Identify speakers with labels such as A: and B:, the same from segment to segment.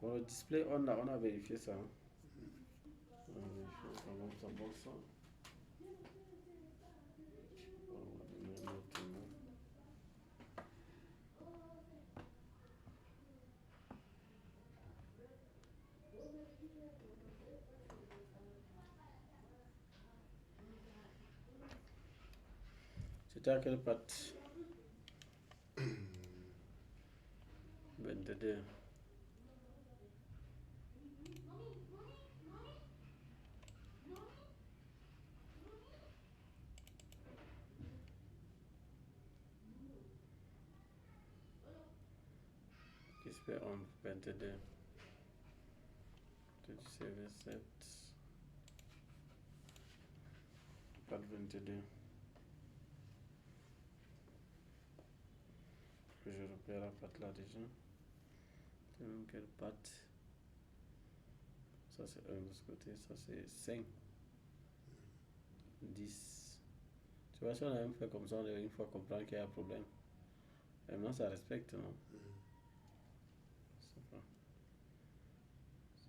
A: Pour le display, on a vérifié ça. Hein. On a vérifié ça, bon ça. C'était à quelle patte? 22. Display on 22. CV7. Patte 22. Que je repère la patte là déjà. C'est même quelle patte? Ça c'est 1 de ce côté, ça c'est 5. 10. Tu vois, si on a même fait comme ça, on a une fois comprendre qu'il y a un problème. Et maintenant ça respecte, non?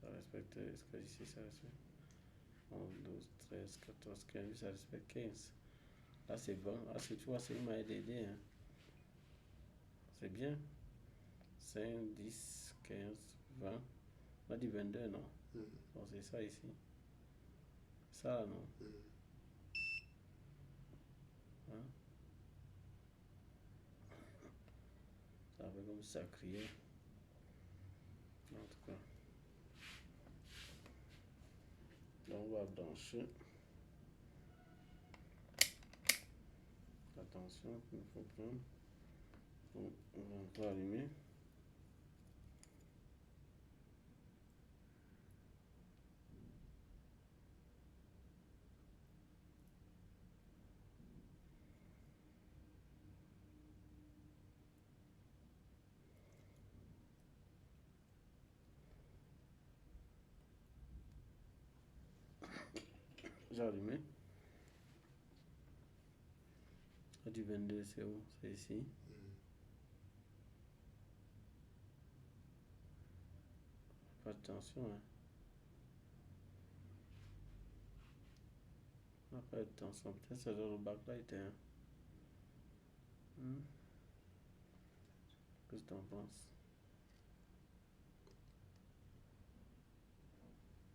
A: Ça respecte, est-ce que ici ça respecte? 11, 12, 13, 14, 15, ça respecte 15. Là c'est 20. Ah, tu vois, c'est une maille d'aider. Hein. C'est bien. 5, 10, 15, 20. On a dit 22, non? Bon, c'est ça ici. Ça là, non? Hein? Ça fait comme ça crier. En tout cas. Là, on va brancher. Attention, il faut prendre. Bon, on va allumer. J'ai allumé. Du 22, c'est où? C'est ici. Pas attention, hein. Pas attention, peut-être c'est dans le backlight, hein. Qu'est-ce que tu en penses?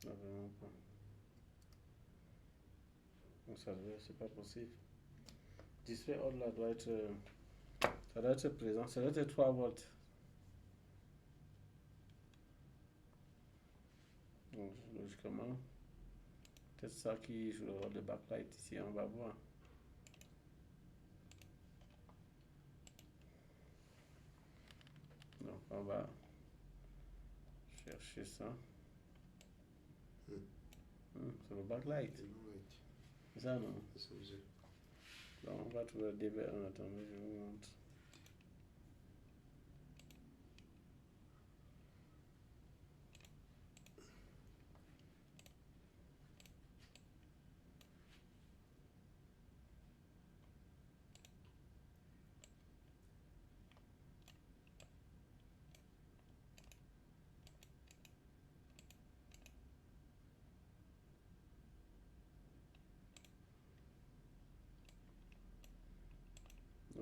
A: Ah, vraiment pas. Donc ça c'est pas possible. Display on là doit être. Ça doit être présent. Ça doit être 3 volts. Donc logiquement, peut-être ça qui joue le rôle de backlight ici, on va voir. Donc on va chercher ça. C'est le backlight. C'est ça, non? Donc on va trouver le DV1. Attendez, je vous montre.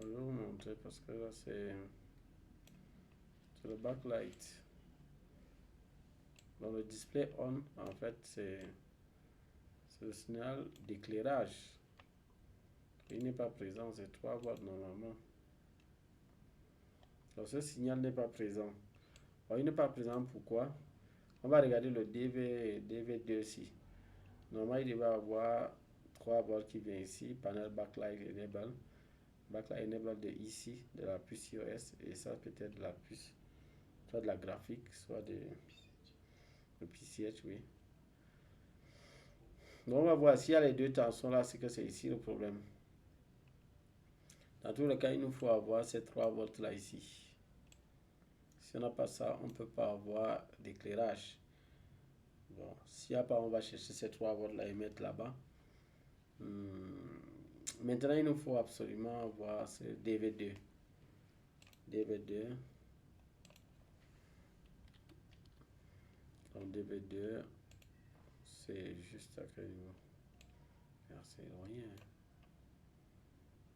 A: Je vais vous montrer parce que là c'est le backlight. Dans le display on, en fait, c'est le signal d'éclairage. Il n'est pas présent, c'est 3 volts normalement. Donc ce signal n'est pas présent. Alors, il n'est pas présent, pourquoi? On va regarder le DV2 ici. Normalement, il va avoir 3 volts qui vient ici, panel backlight enable. Backlight enable de ici, de la puce iOS, et ça peut-être de la puce, soit de la graphique, soit de PCH, oui. Donc on va voir s'il y a les deux tensions là, c'est que c'est ici le problème. Dans tous les cas, il nous faut avoir ces 3 volts là ici. Si on n'a pas ça, on ne peut pas avoir d'éclairage. Bon, s'il n'y a pas, on va chercher ces 3 volts là et mettre là-bas. Maintenant, il nous faut absolument avoir ce DV2. DV2. Donc DV2, c'est juste à quel niveau? C'est éloigné.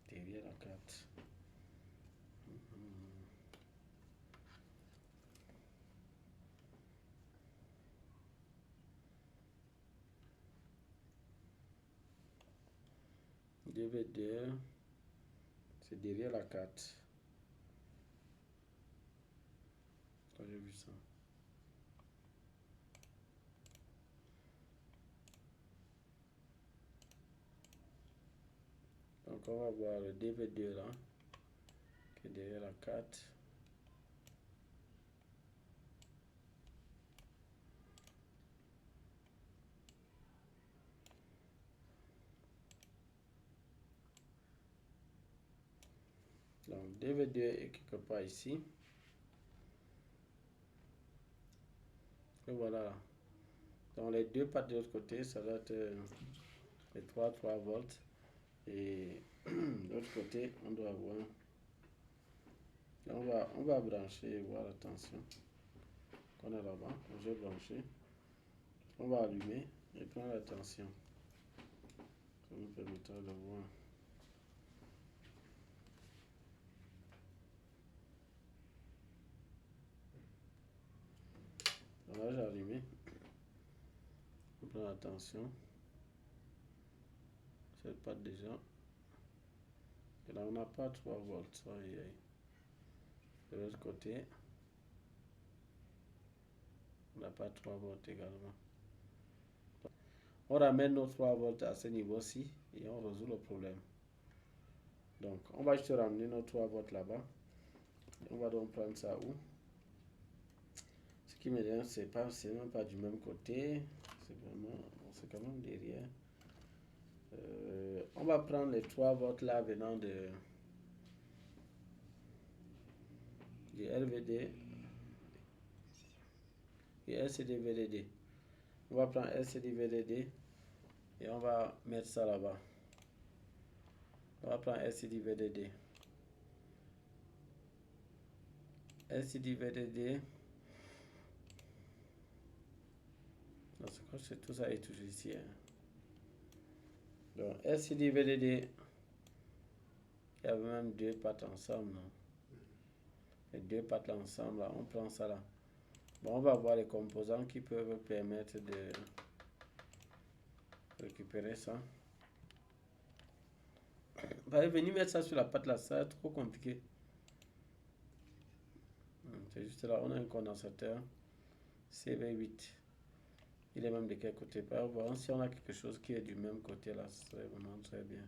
A: Derrière la carte. DV2, c'est derrière la carte. Quand j'ai vu ça. Donc on va voir le DV2 là, qui est derrière la carte. Donc DV2 est quelque part ici. Et voilà. Donc les deux pattes de l'autre côté, ça doit être les 3 volts. Et de l'autre côté, on doit avoir. On va brancher et voir la tension qu'on a là-bas. Je vais brancher. On va allumer et prendre la tension. Ça nous permettra de voir. Là, j'ai allumé. On prend la tension. Cette patte déjà. Et là, on n'a pas 3 volts. De l'autre côté, on n'a pas 3 volts également. On ramène nos 3 volts à ce niveau-ci et on résout le problème. Donc, on va juste ramener nos 3 volts là-bas. On va donc prendre ça où? Ce qui me dit, c'est même pas du même côté. C'est quand même derrière. On va prendre les 3 volts là venant du LVD et LCD-VDD. On va prendre LCD-VDD et on va mettre ça là-bas. On va prendre LCD-VDD. LCD-VDD. Tout ça est toujours ici. Hein. Donc LCD-VDD, il y a même deux pattes ensemble. Non? Les deux pattes là ensemble, là, on prend ça là. Bon, on va voir les composants qui peuvent permettre de récupérer ça. Allez, venir mettre ça sur la patte là, ça est trop compliqué. C'est juste là, on a un condensateur CV8. Il est même de quel côté? Par exemple, si on a quelque chose qui est du même côté là, ce serait vraiment très bien.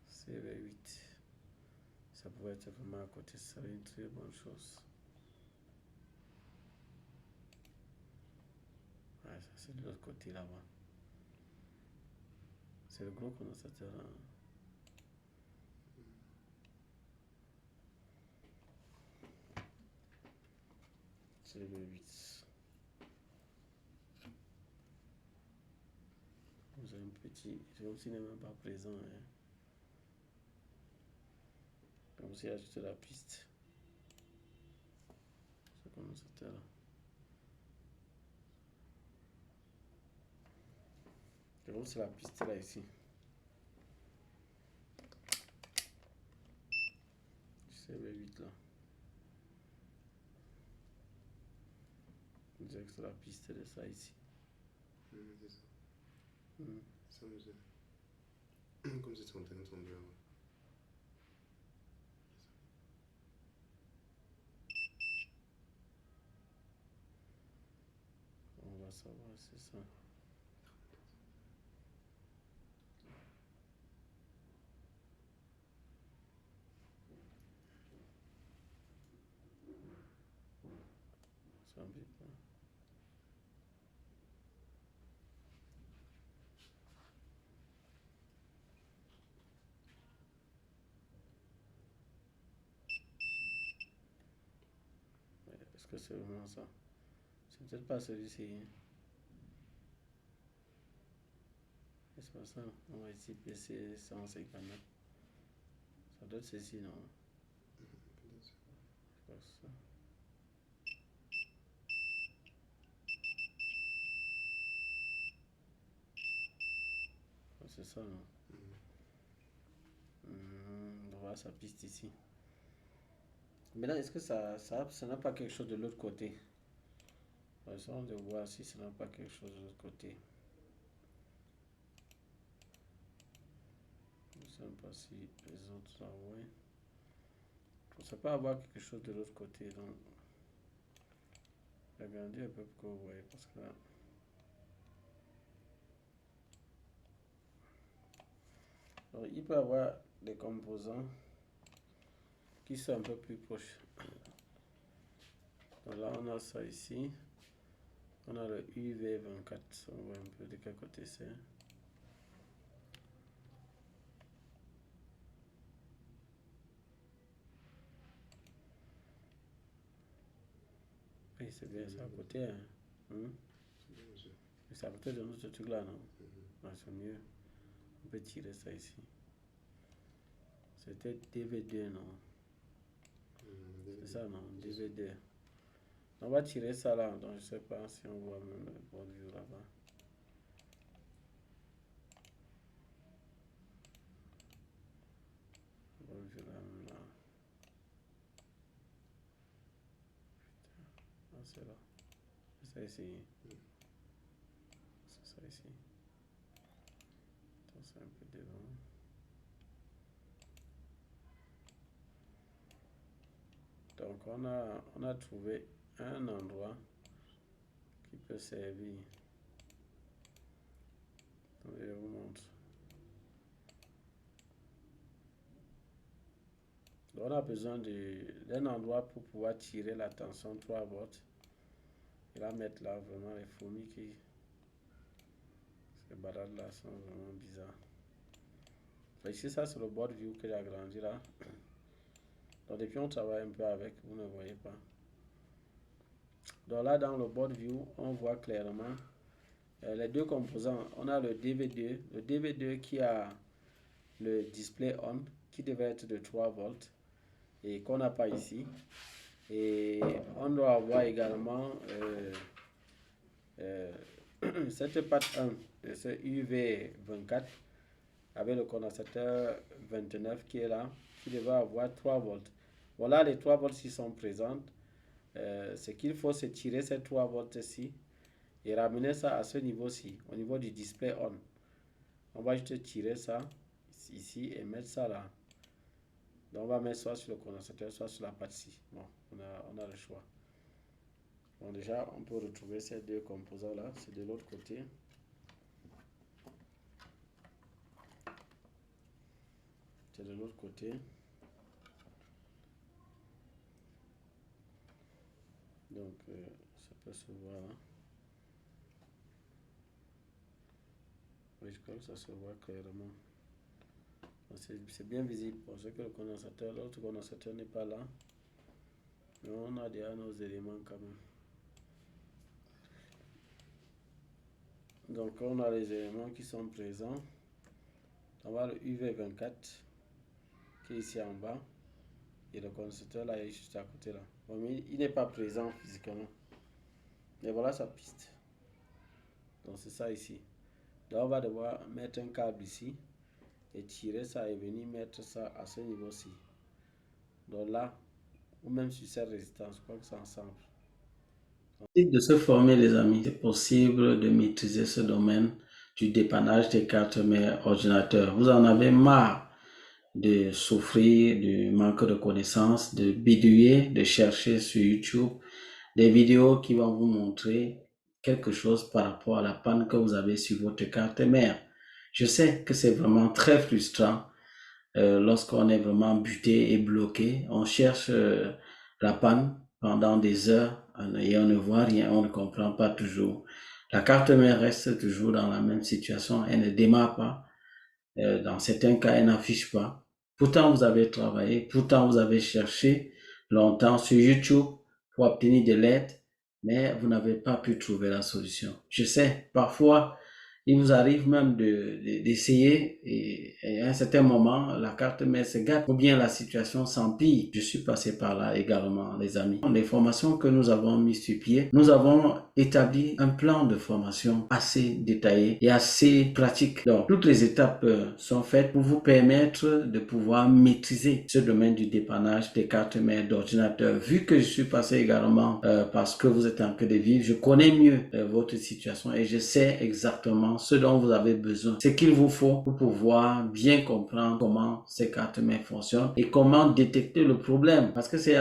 A: CV8. Ça pourrait être vraiment à côté, ça serait une très bonne chose. Ouais, ça c'est de l'autre côté là-bas. C'est le gros condensateur là. CV8. Vous avez un petit, c'est comme s'il n'est même pas présent. Hein. Comme s'il y a juste la piste. Ce condensateur là. C'est comme si la piste là ici. CV8 là. On dirait que c'est la piste de ça ici.
B: C'est ça. Ça me dit. Comme si tu entendais tomber avant.
A: On va savoir, c'est ça. Ça me dit pas. Est-ce que c'est vraiment ça? C'est peut-être pas celui-ci. Hein. C'est pas ça. On va ici PC 159. Ça doit être ceci, non? C'est pas ça. c'est ça. Non? On voit sa piste ici. Maintenant, est-ce que ça n'a pas quelque chose de l'autre côté? Essayons de voir si ça n'a pas quelque chose de l'autre côté. Je ne sais pas si les autres là, ouais. Ça peut avoir quelque chose de l'autre côté. Donc, regardez un peu pour que vous voyez. Parce que là, alors, il peut y avoir des composants qui sont un peu plus proches. Donc là, on a ça ici. On a le UV24. On voit un peu de quel côté c'est. Oui, c'est bien ça à côté. Hein. C'est à côté de notre truc là, non? Ah, c'est mieux. On peut tirer ça ici. C'était DVD, non? C'est ça, non? DVD. On va tirer ça là, donc je sais pas si on voit même le bon view là-bas. Bon view là, même là. Ah, c'est là. C'est ça ici. C'est ça ici. Attends, c'est un peu devant. Donc on a trouvé un endroit qui peut servir. Je vous montre. Donc on a besoin d'un endroit pour pouvoir tirer la tension 3 volts. Et là mettre là vraiment les fourmis qui... Ces balades là sont vraiment bizarres. Donc ici ça c'est le board view que j'ai agrandi là. Donc depuis on travaille un peu avec, vous ne voyez pas. Donc là dans le board view, on voit clairement les deux composants. On a le DV2 qui a le display on, qui devait être de 3 volts et qu'on n'a pas ici. Et on doit avoir également cette patte 1 de ce UV24 avec le condensateur 29 qui est là, qui devait avoir 3 volts. Voilà les 3 volts qui sont présentes. Ce qu'il faut, c'est tirer ces 3 volts-ci et ramener ça à ce niveau-ci, au niveau du display on. On va juste tirer ça ici et mettre ça là. Donc on va mettre soit sur le condensateur, soit sur la patte-ci. Bon, on a le choix. Bon, déjà, on peut retrouver ces deux composants-là. C'est de l'autre côté. C'est de l'autre côté. Donc, ça peut se voir là. Oui, je crois que ça se voit clairement. C'est bien visible. Pour ce que le condensateur, l'autre condensateur n'est pas là. Mais on a déjà nos éléments quand même. Donc, on a les éléments qui sont présents. On va le UV24 qui est ici en bas. Et le condensateur là est juste à côté là. Bon, mais il n'est pas présent physiquement. Mais voilà sa piste. Donc c'est ça ici. Donc on va devoir mettre un câble ici et tirer ça et venir mettre ça à ce niveau-ci. Donc là, ou même sur cette résistance, je crois que c'est ensemble. De se former les amis, c'est possible de maîtriser ce domaine du dépannage des cartes mères ordinateurs. Vous en avez marre de souffrir du manque de connaissances, de bidouiller, de chercher sur YouTube des vidéos qui vont vous montrer quelque chose par rapport à la panne que vous avez sur votre carte mère. Je sais que c'est vraiment très frustrant lorsqu'on est vraiment buté et bloqué. On cherche la panne pendant des heures et on ne voit rien, on ne comprend pas toujours. La carte mère reste toujours dans la même situation, elle ne démarre pas. Dans certains cas, elle n'affiche pas. Pourtant, vous avez travaillé, pourtant, vous avez cherché longtemps sur YouTube pour obtenir de l'aide, mais vous n'avez pas pu trouver la solution. Je sais, parfois,
C: Il vous arrive même d'essayer et à un certain moment, la carte mère se gâte ou bien la situation s'empire. Je suis passé par là également, les amis. Les formations que nous avons mises sur pied, nous avons établi un plan de formation assez détaillé et assez pratique. Donc, toutes les étapes sont faites pour vous permettre de pouvoir maîtriser ce domaine du dépannage des cartes mères d'ordinateur. Vu que je suis passé également parce que vous êtes en train de vivre, je connais mieux votre situation et je sais exactement ce dont vous avez besoin, ce qu'il vous faut pour pouvoir bien comprendre comment ces cartes mères fonctionnent et comment détecter le problème. Parce que c'est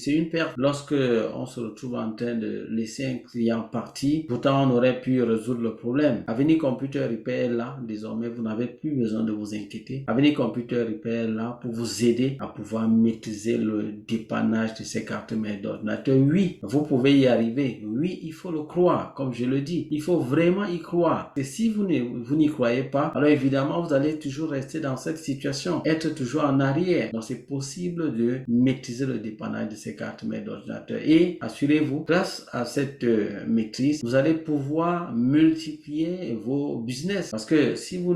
C: une perte lorsque on se retrouve en train de laisser un client partir. Pourtant, on aurait pu résoudre le problème. Avenir Computer Repair est là. Désormais, vous n'avez plus besoin de vous inquiéter. Avenir Computer Repair est là pour vous aider à pouvoir maîtriser le dépannage de ces cartes mères d'ordinateur. Oui, vous pouvez y arriver. Oui, il faut le croire. Comme je le dis, il faut vraiment y croire. Et si vous n'y croyez pas, alors évidemment, vous allez toujours rester dans cette situation, être toujours en arrière. Donc, c'est possible de maîtriser le dépannage de ces cartes mères d'ordinateur. Et assurez-vous, grâce à cette maîtrise, vous allez pouvoir multiplier vos business. Parce que si vous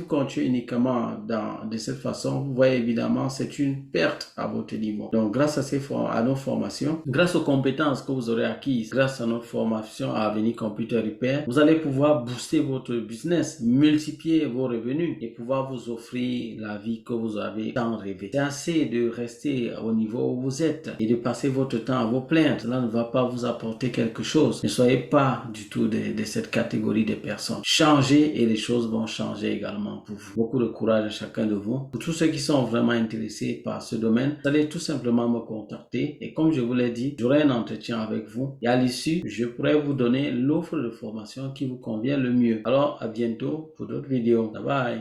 C: continuez uniquement de cette façon, vous voyez évidemment, c'est une perte à votre niveau. Donc, grâce à nos formations, grâce aux compétences que vous aurez acquises, grâce à notre formation à Avenir Computer Repair, vous allez pouvoir booster votre business, multiplier vos revenus et pouvoir vous offrir la vie que vous avez tant rêvé. C'est assez de rester au niveau où vous êtes et de passer votre temps à vous plaindre. Cela ne va pas vous apporter quelque chose. Ne soyez pas du tout de cette catégorie de personnes. Changez et les choses vont changer également pour vous. Beaucoup de courage à chacun de vous. Pour tous ceux qui sont vraiment intéressés par ce domaine, vous allez tout simplement me contacter et comme je vous l'ai dit, j'aurai un entretien avec vous et à l'issue, je pourrai vous donner l'offre de formation qui vous convient le mieux. Alors, à bientôt pour d'autres vidéos. Bye bye.